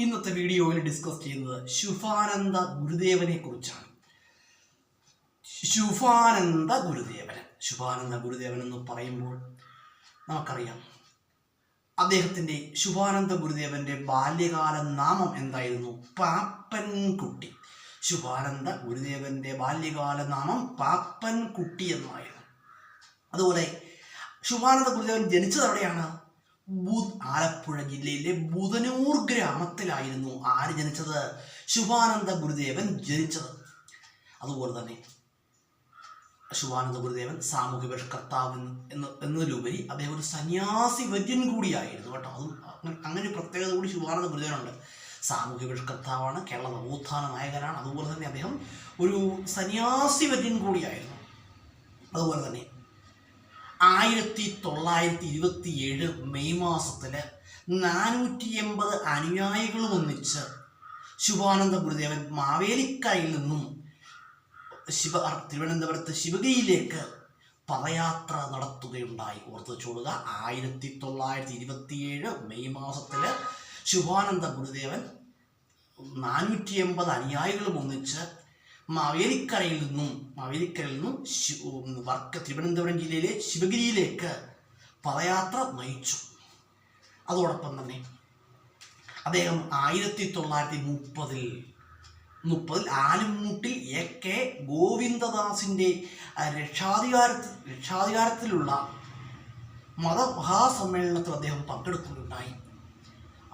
ഇന്നത്തെ വീഡിയോയിൽ ഡിസ്കസ് ചെയ്യുന്നത് ശുഭാനന്ദ ഗുരുദേവനെ കുറിച്ചാണ്. ശുഭാനന്ദ ഗുരുദേവൻ എന്ന് പറയുമ്പോൾ നമുക്കറിയാം, അദ്ദേഹത്തിൻ്റെ ശുഭാനന്ദ ഗുരുദേവന്റെ ബാല്യകാല നാമം എന്തായിരുന്നു? പാപ്പൻകുട്ടി. ശുഭാനന്ദ ഗുരുദേവന്റെ ബാല്യകാല നാമം പാപ്പൻകുട്ടി എന്നായിരുന്നു. അതുപോലെ ശുഭാനന്ദ ഗുരുദേവൻ ജനിച്ചത് എവിടെയാണ്? ആലപ്പുഴ ജില്ലയിലെ ബുധനൂർ ഗ്രാമത്തിലായിരുന്നു ആര് ജനിച്ചത്? ശുഭാനന്ദ ഗുരുദേവൻ ജനിച്ചത്. അതുപോലെ തന്നെ ശുഭാനന്ദ ഗുരുദേവൻ സാമൂഹ്യ പരിഷ്കർത്താവ് എന്നതിലുപരി അദ്ദേഹം ഒരു സന്യാസി വര്യൻ കൂടിയായിരുന്നു കേട്ടോ. അതും അങ്ങനെ ഒരു പ്രത്യേകത കൂടി ശുഭാനന്ദ ഗുരുദേവനുണ്ട്. സാമൂഹ്യ പരിഷ്കർത്താവാണ്, കേരള നവോത്ഥാന നായകനാണ്. അതുപോലെ തന്നെ അദ്ദേഹം ഒരു സന്യാസി വര്യൻ കൂടിയായിരുന്നു. അതുപോലെ തന്നെ 1927 മെയ് മാസത്തില് 480 അനുയായികളും ഒന്നിച്ച് ശുഭാനന്ദ ഗുരുദേവൻ മാവേലിക്കരയിൽ നിന്നും തിരുവനന്തപുരത്ത് ശിവഗിരിയിലേക്ക് പദയാത്ര നടത്തുകയുണ്ടായി. ഓർത്ത് വെച്ചോളുക, 1927 മെയ് മാസത്തില് ശുഭാനന്ദ ഗുരുദേവൻ 480 അനുയായികളും ഒന്നിച്ച് മാവേലിക്കരയിൽ നിന്നും തിരുവനന്തപുരം ജില്ലയിലെ ശിവഗിരിയിലേക്ക് പദയാത്ര നയിച്ചു. അതോടൊപ്പം തന്നെ അദ്ദേഹം 1930 ആലുംമൂട്ടിൽ AK ഗോവിന്ദദാസിൻ്റെ രക്ഷാധികാരത്തിലുള്ള മതമഹാസമ്മേളനത്തിൽ അദ്ദേഹം പങ്കെടുക്കുകയുണ്ടായി.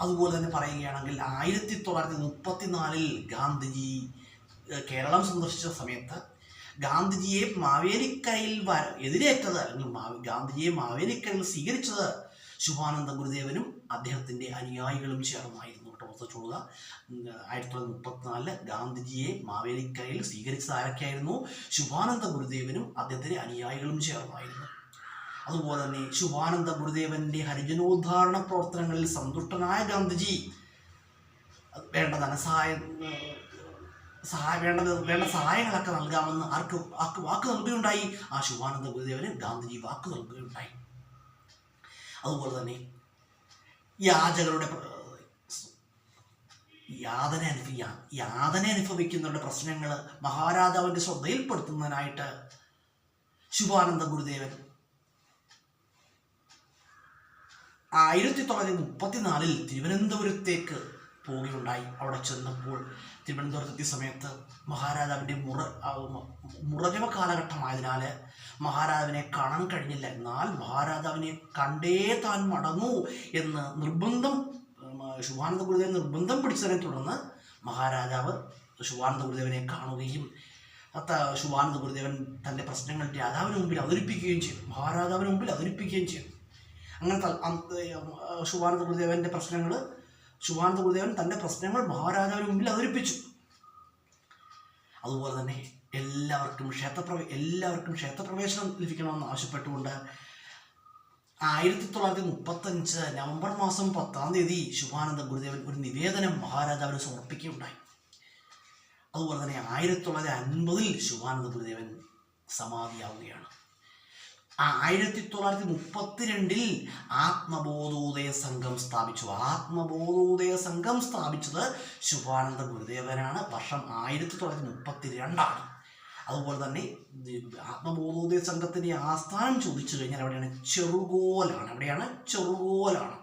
അതുപോലെ തന്നെ പറയുകയാണെങ്കിൽ 1934 ഗാന്ധിജി കേരളം സന്ദർശിച്ച സമയത്ത് ഗാന്ധിജിയെ മാവേലിക്കരയിൽ എതിരേറ്റത്, അല്ലെങ്കിൽ ഗാന്ധിജിയെ മാവേലിക്കരയിൽ സ്വീകരിച്ചത് ശുഭാനന്ദ ഗുരുദേവനും അദ്ദേഹത്തിൻ്റെ അനുയായികളും ചേർന്നായിരുന്നു കേട്ടോ. ഓർത്തുകൊള്ളുക, 1934 ഗാന്ധിജിയെ മാവേലിക്കരയിൽ സ്വീകരിച്ചത് ആരൊക്കെയായിരുന്നു? ശുഭാനന്ദ ഗുരുദേവനും അദ്ദേഹത്തിൻ്റെ അനുയായികളും ചേർന്നായിരുന്നു. അതുപോലെ തന്നെ ശുഭാനന്ദ ഗുരുദേവന്റെ ഹരിജനോദ്ധാരണ പ്രവർത്തനങ്ങളിൽ സന്തുഷ്ടനായ ഗാന്ധിജി വേണ്ട സഹായങ്ങളൊക്കെ നൽകാമെന്ന് വാക്ക് നൽകുകയുണ്ടായി. ആ ശുഭാനന്ദ ഗുരുദേവന് ഗാന്ധിജി വാക്ക് നൽകുകയുണ്ടായി. അതുപോലെ തന്നെ യാതന അനുഭവിക്കുന്നവരുടെ പ്രശ്നങ്ങൾ മഹാരാജാവിൻ്റെ ശ്രദ്ധയിൽപ്പെടുത്തുന്നതിനായിട്ട് ശുഭാനന്ദ ഗുരുദേവൻ 1934 തിരുവനന്തപുരത്തേക്ക് പോവുകയുണ്ടായി. അവിടെ ചെന്നപ്പോൾ തിരുവനന്തപുരത്തെത്തിയ സമയത്ത് മഹാരാജാവിൻ്റെ മുറജവ കാലഘട്ടമായതിനാൽ മഹാരാജാവിനെ കാണാൻ കഴിഞ്ഞില്ല. എന്നാൽ മഹാരാജാവിനെ കണ്ടേ താൻ മടങ്ങൂ എന്ന് ശുഭാനന്ദ ഗുരുദേവൻ നിർബന്ധം പിടിച്ചതിനെ തുടർന്ന് മഹാരാജാവ് ശുഭാനന്ദ ഗുരുദേവനെ കാണുകയും ശുഭാനന്ദ ഗുരുദേവൻ തൻ്റെ പ്രശ്നങ്ങൾ രാജാവിന് മുമ്പിൽ അവതരിപ്പിക്കുകയും ചെയ്തു, മഹാരാജാവിന് മുമ്പിൽ അവതരിപ്പിക്കുകയും ചെയ്തു. അങ്ങനെ ശുഭാനന്ദ ഗുരുദേവൻ തൻ്റെ പ്രശ്നങ്ങൾ മഹാരാജാവിന് മുമ്പിൽ അവതരിപ്പിച്ചു. അതുപോലെ തന്നെ എല്ലാവർക്കും ക്ഷേത്രപ്രവേശനം ലഭിക്കണമെന്ന് ആവശ്യപ്പെട്ടുകൊണ്ട് 1935 നവംബർ മാസം 10-ാം തീയതി ശുഭാനന്ദ ഗുരുദേവൻ ഒരു നിവേദനം മഹാരാജാവിന് സമർപ്പിക്കുകയുണ്ടായി. അതുപോലെ തന്നെ 1950 ശുഭാനന്ദ ഗുരുദേവൻ സമാധിയാവുകയാണ്. 1932 ആത്മബോധോദയ സംഘം സ്ഥാപിച്ചത് ശുഭാനന്ദ ഗുരുദേവനാണ്. വർഷം 1932. അതുപോലെ തന്നെ ആത്മബോധോദയ സംഘത്തിൻ്റെ ആസ്ഥാനം ചോദിച്ചു കഴിഞ്ഞാൽ എവിടെയാണ്? ചെറുകോലാണ്.